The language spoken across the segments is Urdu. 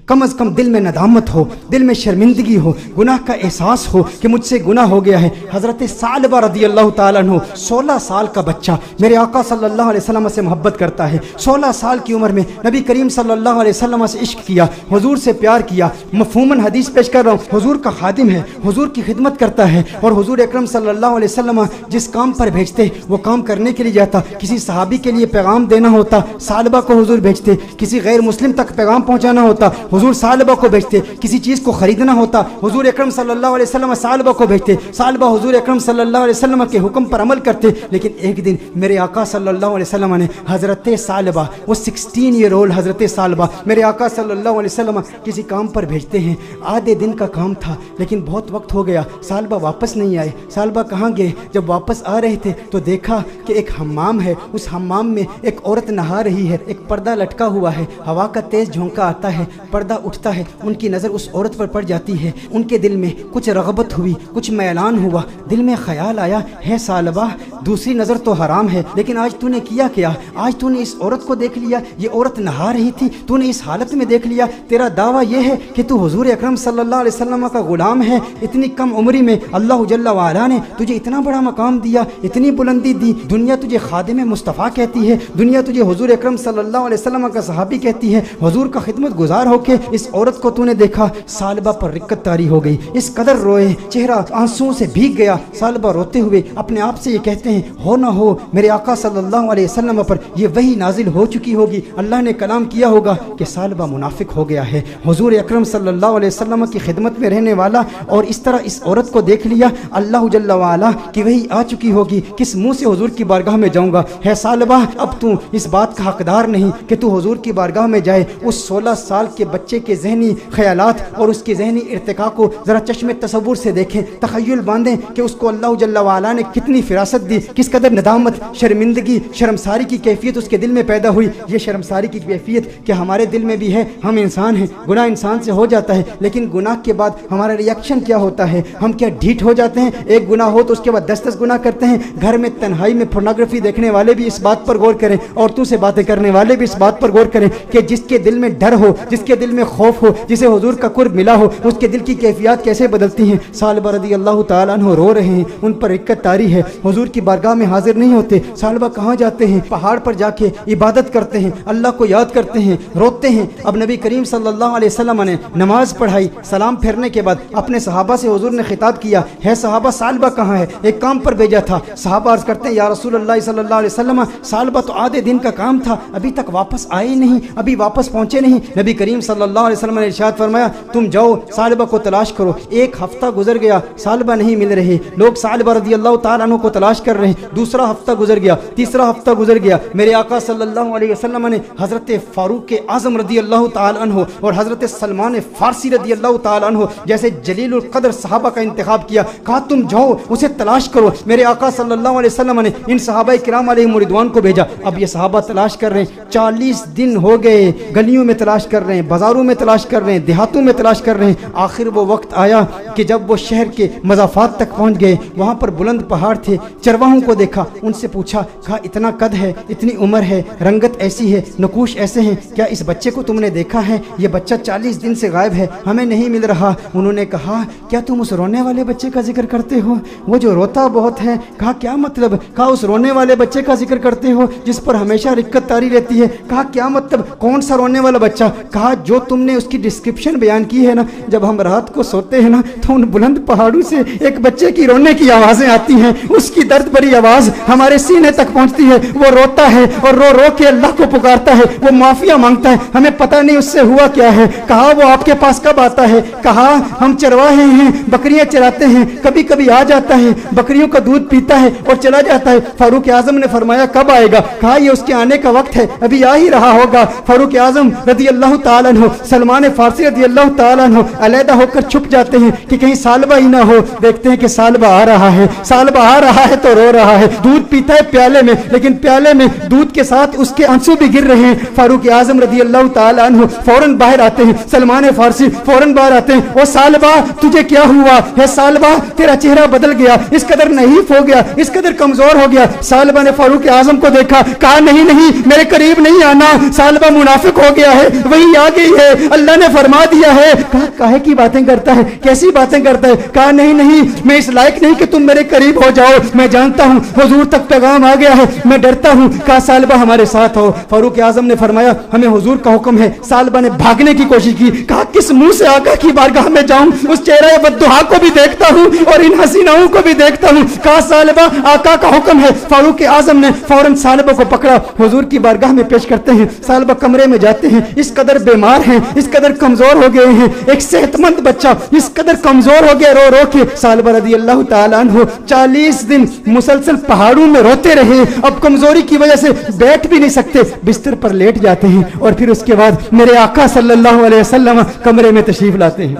کم از کم دل میں ندامت ہو، دل میں شرمندگی ہو، گناہ کا احساس ہو کہ مجھ سے گناہ ہو گیا ہے۔ حضرت ثعلبہ رضی اللہ تعالیٰ عنہ 16 سال کا بچہ میرے آقا صلی اللہ علیہ وسلم سے محبت کرتا ہے۔ 16 سال کی عمر میں نبی کریم صلی اللہ علیہ وسلم سے عشق کیا، حضور سے پیار کیا۔ مفہوماً حدیث پیش کر رہا ہوں، حضور کا خادم ہے، حضور کی خدمت کرتا ہے، اور حضور اکرم صلی اللہ علیہ وسلم جس کام پر بھیجتے وہ کام کرنے کے لیے جاتا۔ کسی صحابی کے لیے پیغام دینا ہوتا، ثعلبہ کو حضور بھیجتے۔ کسی غیر مسلم تک پیغام پہنچانا ہوتا، حضور ثعلبہ کو بھیجتے۔ کسی چیز کو خریدنا ہوتا، حضور اکرم صلی اللہ علیہ وسلم ثعلبہ کو بھیجتے۔ ثعلبہ حضور اکرم صلی اللہ علیہ وسلم کے حکم پر عمل کرتے۔ لیکن ایک دن میرے آقا صلی اللہ علیہ وسلم نے حضرت ثعلبہ، وہ 16 ایئر اولڈ حضرت ثعلبہ میرے آقا صلی اللہ علیہ وسلم کسی کام پر بھیجتے ہیں۔ آدھے دن کا کام تھا لیکن بہت وقت ہو گیا، ثعلبہ واپس نہیں آئے۔ ثعلبہ کہاں گئے؟ جب واپس آ رہے تھے تو دیکھا کہ ایک حمام ہے، اس حمام میں ایک عورت نہا رہی ہے، ایک پردہ لٹکا ہوا ہے، ہوا کا تیز جھونکا آتا ہے، پردہ اٹھتا ہے، ان کی نظر اس عورت پر پڑ جاتی ہے۔ ان کے دل میں کچھ رغبت ہوئی، کچھ میلان ہوا، دل میں خیال آیا، ہے ثعلبہ دوسری نظر تو حرام ہے لیکن آج تو نے کیا کیا؟ آج تو نے اس عورت کو دیکھ لیا، یہ عورت نہا رہی تھی، تو نے اس حالت میں دیکھ لیا، تیرا دعویٰ یہ ہے کہ تو حضور اکرم صلی اللہ علیہ وسلم کا غلام ہے۔ اتنی کم عمری میں اللہ جل وعلا نے تجھے اتنا بڑا مقام دیا، اتنی بلندی دی، دنیا تجھے خادم مصطفیٰ کہتی ہے، دنیا تجھے حضور اکرم صلی اللہ علیہ وسلم کا صحابی کہتی ہے، حضور کا خدمت گزار ہو کے اس عورت کو تو نے دیکھا۔ ثعلبہ پر رقت طاری ہو گئی، اس قدر روئے، چہرہ آنسوؤں سے بھیگ گیا۔ ثعلبہ روتے ہوئے اپنے آپ سے یہ کہتے ہیں، ہو نہ ہو میرے آقا صلی اللہ علیہ وسلم پر یہ وحی نازل ہو چکی ہوگی، اللہ نے کلام کیا ہوگا کہ ثعلبہ منافق ہو گیا ہے، حضور اکرم صلی اللہ علیہ وسلم کی خدمت میں رہنے والا، اور اس طرح اس عورت کو دیکھ لیا، اللہ جل وعلا کی وحی آ چکی ہوگی، کس منہ سے حضور کی بارگاہ میں جاؤں گا؟ ہے ثعلبہ اب تو اس بات کا حقدار نہیں کہ تو حضور کی بارگاہ میں جائے۔ اس 16 سال کے بچے کے ذہنی خیالات اور اس کے ذہنی ارتقاء کو ذرا چشم تصور سے دیکھیں، تخیل باندھیں کہ اس کو اللہ جل وعلا نے کتنی فراست دی، کس قدر ندامت، شرمندگی، شرمساری کی کیفیت اس کے دل میں پیدا ہوئی۔ یہ شرمساری کی کیفیت کہ ہمارے دل میں بھی ہے، ہم انسان ہیں، گناہ انسان سے ہو جاتا ہے، لیکن گناہ کے بعد ہمارا ری ایکشن کیا ہوتا ہے؟ ہم کیا ڈھیٹ ہو جاتے ہیں؟ ایک گناہ ہو تو اس کے بعد 10 گناہ کرتے ہیں۔ گھر میں تنہائی میں پورنوگرافی دیکھنے والے بھی اس بات پر غور کریں، عورتوں سے باتیں کرنے والے بھی اس بات پر غور کریں کہ جس کے دل میں ڈر ہو، جس کے دل میں خوف ہو، جسے حضور کا قرب ملا ہو، اس کے دل کی کیفیات کیسے بدلتی ہیں۔ ثعلبہ رضی اللہ تعالیٰ عنہ رو رہے ہیں، ان پر رقت طاری ہے، حضور کی بارگاہ میں حاضر نہیں ہوتے۔ ثعلبہ کہاں جاتے ہیں؟ پہاڑ پر جا کے عبادت کرتے ہیں، اللہ کو یاد کرتے ہیں، روتے ہیں۔ اب نبی کریم صلی اللہ علیہ وسلم نے نماز پڑھائی، سلام پھیرنے کے بعد اپنے صحابہ سے حضور نے خطاب کیا، ہے صحابہ ثعلبہ کہاں ہے؟ ایک کام پر بھیجا تھا۔ صحابہ عرض کرتے ہیں، یا رسول اللہ صلی اللہ علیہ وسلم ثعلبہ تو آدھے دن کا کام تھا، ابھی تک واپس آئے نہیں، ابھی واپس پہنچے نہیں۔ نبی کریم صلی اللہ علیہ وسلم نے ارشاد فرمایا، تم جاؤ ثعلبہ کو تلاش کرو۔ ایک ہفتہ گزر گیا، ثعلبہ نہیں مل رہے، لوگ ثعلبہ رضی اللہ تعالیٰ عنہ کو تلاش کر رہے ہیں۔ دوسرا ہفتہ گزر گیا، تیسرا ہفتہ گزر گیا، میرے آقا صلی اللہ علیہ وسلم نے حضرت فاروق اعظم رضی اللہ تعالیٰ عنہ اور حضرت سلمان فارسی رضی اللہ تعالیٰ عنہ جیسے جلیل القدر صحابہ کا انتخاب کیا، کہا تم جاؤ اسے تلاش کرو۔ میرے آقا صلی اللہ علیہ وسلم نے ان صحابہ کرام علیہم رضوان کو بھیجا۔ اب یہ صحابہ تلاش کر رہے ہیں، 40 دن ہو گئے، گلیوں میں تلاش کر رہے ہیں، بازاروں میں تلاش کر رہے ہیں، دیہاتوں میں تلاش کر رہے ہیں۔ آخر وہ وقت آیا کہ جب وہ شہر کے مضافات تک پہنچ گئے، وہاں پر بلند پہاڑ تھے، چرواہوں کو دیکھا، ان سے پوچھا، کہا اتنا قد ہے، اتنی عمر ہے، رنگت ایسی ہے، نقوش ایسے ہیں، کیا اس بچے کو تم نے دیکھا ہے؟ یہ بچہ 40 دن سے غائب ہے، ہمیں نہیں مل رہا۔ انہوں نے کہا، کیا تم اس رونے والے بچے کا ذکر کرتے ہو، وہ جو روتا بہت ہے؟ کہا کیا مطلب؟ کہا اس رونے والے بچے کا ذکر کرتے ہو جس پر ہمیشہ رقت طاری رہتی ہے؟ کہا کیا مطلب، کون سا رونے والا بچہ؟ کہا جو تم نے اس کی ڈسکرپشن بیان کی ہے نا، جب ہم رات کو سوتے ہیں نا تو ان بلند پہاڑوں سے ایک بچے کی رونے کی آوازیں آتی ہیں، اس کی درد بھری آواز ہمارے سینے تک پہنچتی ہے، وہ روتا ہے اور رو رو کے اللہ کو پکارتا ہے، وہ معافیا مانگتا ہے، ہمیں پتہ نہیں اس سے ہوا کیا ہے۔ کہا وہ آپ کے پاس کب آتا ہے؟ کہا ہم چرواہے ہیں، بکریاں چراتے ہیں، کبھی کبھی آ جاتا ہے، بکریوں کا دودھ پیتا ہے اور چلا جاتا ہے۔ فاروق اعظم نے فرمایا کب آئے گا؟ کہا یہ اس کے آنے کا وقت ہے، ابھی آ ہی رہا ہوگا۔ فاروق اعظم رضی اللہ تعالیٰ عنہ، سلمان فارسی رضی اللہ تعالیٰ عنہ علیحدہ ہو کر چھپ جاتے ہیں کہ کہیں ثعلبہ ہی نہ ہو۔ دیکھتے ہیں کہ ثعلبہ آ رہا ہے، ثعلبہ آ رہا ہے تو رو رہا ہے، دودھ پیتا ہے پیالے میں، لیکن پیالے میں دودھ کے ساتھ اس کے آنسو بھی گر رہے ہیں۔ فاروق اعظم رضی اللہ تعالیٰ عنہ فوراً باہر آتے ہیں، سلمان فارسی فوراً باہر آتے ہیں، وہ ثعلبہ تجھے کیا ہوا ہے؟ ثعلبہ تیرا چہرہ بدل گیا، اس قدر نحیف ہو گیا، اس قدر کمزور ہو گیا۔ ثعلبہ نے فاروق اعظم کو دیکھا، کہا نہیں نہیں میرے قریب نہیں آنا، ثعلبہ منافق ہو گیا ہے، وہی آ گئی ہے, اللہ نے فرما دیا ہے. کہا کاہے کی باتیں کرتا ہے, کیسی باتیں کرتا ہے. کہا نہیں نہیں, میں اس لائق نہیں کہ تم میرے قریب ہو جاؤ, میں جانتا ہوں حضور تک پیغام آ گیا ہے, میں ڈرتا ہوں. کہا ثعلبہ ہمارے ساتھ ہو. فاروق اعظم نے فرمایا ہمیں حضور کا حکم ہے. ثعلبہ نے بھاگنے کی کوشش کی. کہا کس منہ سے آقا کی بارگاہ میں جاؤں, اس چہرہ بددعا کو بھی دیکھتا ہوں اور ان حسیناؤں کو بھی دیکھتا ہوں. کہا ثعلبہ آقا کا حکم ہے. فاروق اعظم نے فوراً ثعلبہ کو پکڑا, حضور کی بارگاہ میں پیش کرتے ہیں. ثعلبہ کمرے میں جاتے ہیں, اس قدر بیمار ہیں, اس قدر کمزور ہو گئے ہیں, ایک صحت مند بچہ اس قدر کمزور ہو گیا رو رو کے. ثعلبہ رضی اللہ تعالیٰ عنہ 40 دن مسلسل پہاڑوں میں روتے رہے. اب کمزوری کی وجہ سے بیٹھ بھی نہیں سکتے, بستر پر لیٹ جاتے ہیں. اور پھر اس کے بعد میرے آقا صلی اللہ علیہ وسلم کمرے میں تشریف لاتے ہیں.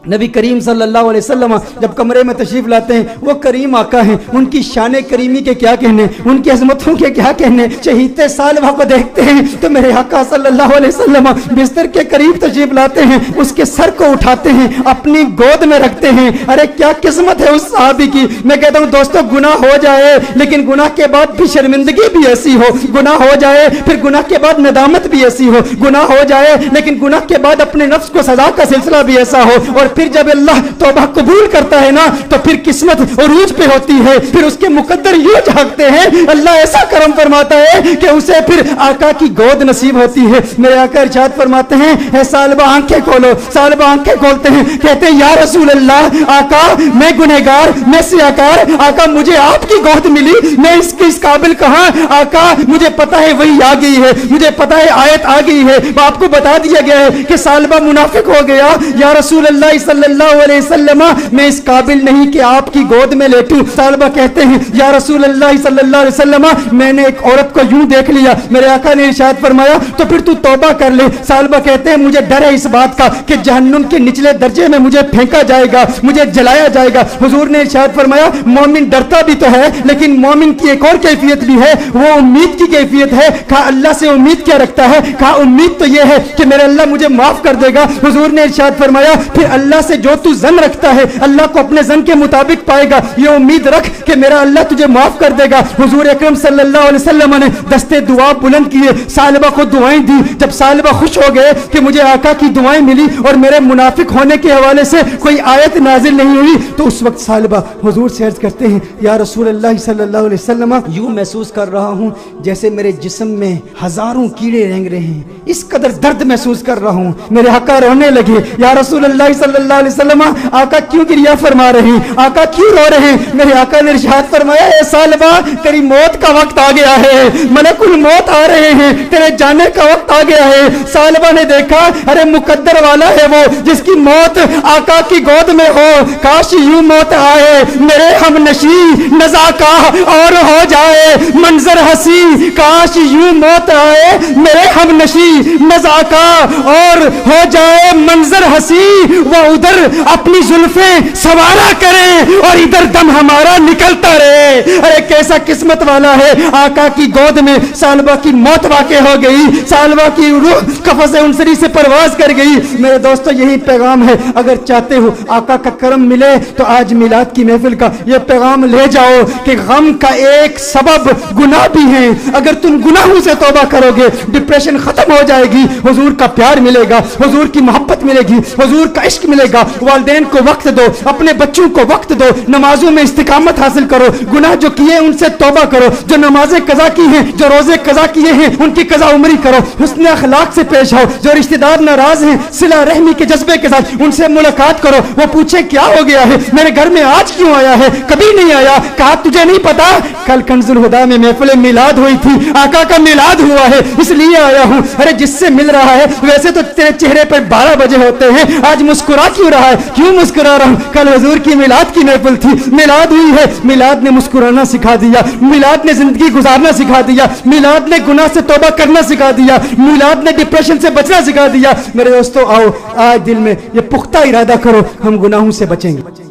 نبی کریم صلی اللہ علیہ وسلم جب کمرے میں تشریف لاتے ہیں, وہ کریم آقا ہیں, ان کی شان کریمی کے کیا کہنے, ان کی عظمتوں کے کیا کہنے. چہیتے ثعلبہ کو دیکھتے ہیں تو میرے آقا صلی اللہ علیہ وسلم بستر کے قریب تشریف لاتے ہیں, اس کے سر کو اٹھاتے ہیں, اپنی گود میں رکھتے ہیں. ارے کیا قسمت ہے اس صحابی کی. میں کہتا ہوں دوستو, گناہ ہو جائے لیکن گناہ کے بعد بھی شرمندگی بھی ایسی ہو, گناہ ہو جائے پھر گناہ کے بعد ندامت بھی ایسی ہو, گناہ ہو جائے لیکن گناہ کے بعد اپنے نفس کو سزا کا سلسلہ بھی ایسا ہو. اور پھر جب اللہ توبہ قبول کرتا ہے نا تو پھر قسمت عروج پہ ہوتی ہے, پھر اس کے مقدر یوں جھانکتے ہیں, اللہ ایسا کرم فرماتا ہے کہ اسے پھر آقا کی گود نصیب ہوتی ہے. میرے آقا ارشاد فرماتے ہیں اے ثعلبہ آنکھیں کھولو. ثعلبہ آنکھیں کھولتے ہیں, کہتے ہیں یا رسول اللہ, آقا میں گنہگار, میں سیاکار, آقا مجھے آپ کی گود ملی, میں اس قابل کہاں. آقا مجھے پتا ہے وہی آ گئی ہے, مجھے پتا ہے آیت آ گئی ہے, آپ کو بتا دیا گیا ہے کہ ثعلبہ منافق ہو گیا. یا رسول اللہ صلی اللہ علیہ وسلم میں اس قابل نہیں کہ آپ کی گود میں لیٹوں. ثعلبہ کہتے ہیں یا رسول اللہ صلی اللہ علیہ وسلم میں نے ایک عورت کو یوں دیکھ لیا. میرے آقا نے ارشاد فرمایا تو پھر تو توبہ کر لے. ثعلبہ کہتے ہیں مجھے ڈر ہے اس بات کا کہ جہنم کے نچلے درجے میں مجھے پھینکا جائے گا, مجھے جلایا جائے گا. حضور نے ارشاد فرمایا مومن ڈرتا بھی تو ہے لیکن مومن کی ایک اور کیفیت بھی ہے, وہ امید کی کیفیت ہے. کہا اللہ سے امید کیا رکھتا ہے. کہا امید تو یہ ہے کہ میرے اللہ مجھے معاف کر دے گا. حضور نے ارشاد فرمایا پھر اللہ سے جو تو زن رکھتا ہے اللہ کو اپنے زن کے مطابق پائے گا, یہ امید رکھ کہ میرا اللہ تجھے معاف کر دے گا. حضور اکرم صلی اللہ علیہ وسلم نے دستے دعا بلند کیے, ثعلبہ کو دعائیں دی. جب ثعلبہ خوش ہو گئے کہ مجھے آقا کی دعائیں ملی اور میرے منافق ہونے کے حوالے سے کوئی آیت نازل نہیں ہوئی, تو اس وقت ثعلبہ حضور سے عرض کرتے ہیں یا رسول اللہ صلی اللہ علیہ وسلم یوں محسوس کر رہا ہوں جیسے میرے جسم میں ہزاروں کیڑے رینگ رہے ہیں, اس قدر درد محسوس کر رہا ہوں. میرے آقا رونے لگے. یا رسول اللہ صلی اللہ علیہ وسلم آقا کیوں گریہ فرما رہے ہیں, آقا کیوں رو رہے ہیں. میرے آقا نے ارشاد فرمایا اے ثعلبہ تیری موت کا وقت آ گیا ہے, ملک الموت آ رہے ہیں, تیرے جانے کا وقت آ گیا ہے. ثعلبہ نے دیکھا ارے مقدر والا ہے وہ جس کی موت آقا کی گود میں ہو. کاش یوں موت آئے میرے ہم نشی نزاکا اور ہو جائے منظر ہنسی. کاش یوں موت آئے میرے ہم نشی نزاکا اور ہو جائے منظر ہنسی. وہ ادھر اپنی زلفیں سوارا کرے اور ادھر دم ہمارا نکلتا رہے. ارے کیسا قسمت والا ہے. آقا کی گود میں ثعلبہ کی موت واقع ہو گئی, ثعلبہ کی روح قفس انصری سے پرواز کر گئی. میرے دوستو یہی پیغام ہے, اگر چاہتے ہو آقا کا کرم ملے تو آج میلاد کی محفل کا یہ پیغام لے جاؤ کہ غم کا ایک سبب گناہ بھی ہے. اگر تم گناہوں سے توبہ کرو گے ڈپریشن ختم ہو جائے گی, حضور کا پیار ملے گا, حضور کی محبت ملے گی, حضور کا عشق ملے گا. والدین کو وقت دو, اپنے بچوں کو وقت دو, نمازوں میں استقامت حاصل کرو, گناہ جو کیے ان سے توبہ کرو, جو نمازیں قضا کی ہیں, جو روزے قضا کیے ہیں ان کی قضا عمری کرو, حسن اخلاق سے پیش آؤ. جو رشتہ دار ناراض ہیں صلہ رحمی کے جذبے کے ساتھ ان سے ملاقات کرو, وہ پوچھے کیا ہو گیا ہے, میرے گھر میں آج کیوں آیا ہے, کبھی نہیں آیا. کہا تجھے نہیں پتا کل کنز الہدیٰ میں محفل میلاد ہوئی تھی, آقا کا میلاد ہوا ہے اس لیے آیا ہوں. ارے جس سے مل رہا ہے ویسے تو تیرے چہرے پر 12 بجے ہوتے ہیں, آج مسکرا کیوں رہا ہے, کیوں مسکرا رہا ہوں. کل حضور کی میلاد کی محفل تھی, میلاد ہوئی ہے, میلاد نے مسکرانا سکھا دیا, میلاد نے زندگی گزارنا سکھا دیا, میلاد نے گناہ سے توبہ کرنا سکھا دیا, میلاد نے ڈپریشن سے بچنا سکھا دیا. میرے دوستو آؤ آج دل میں یہ پختہ ارادہ کرو ہم گناہوں سے بچیں گے.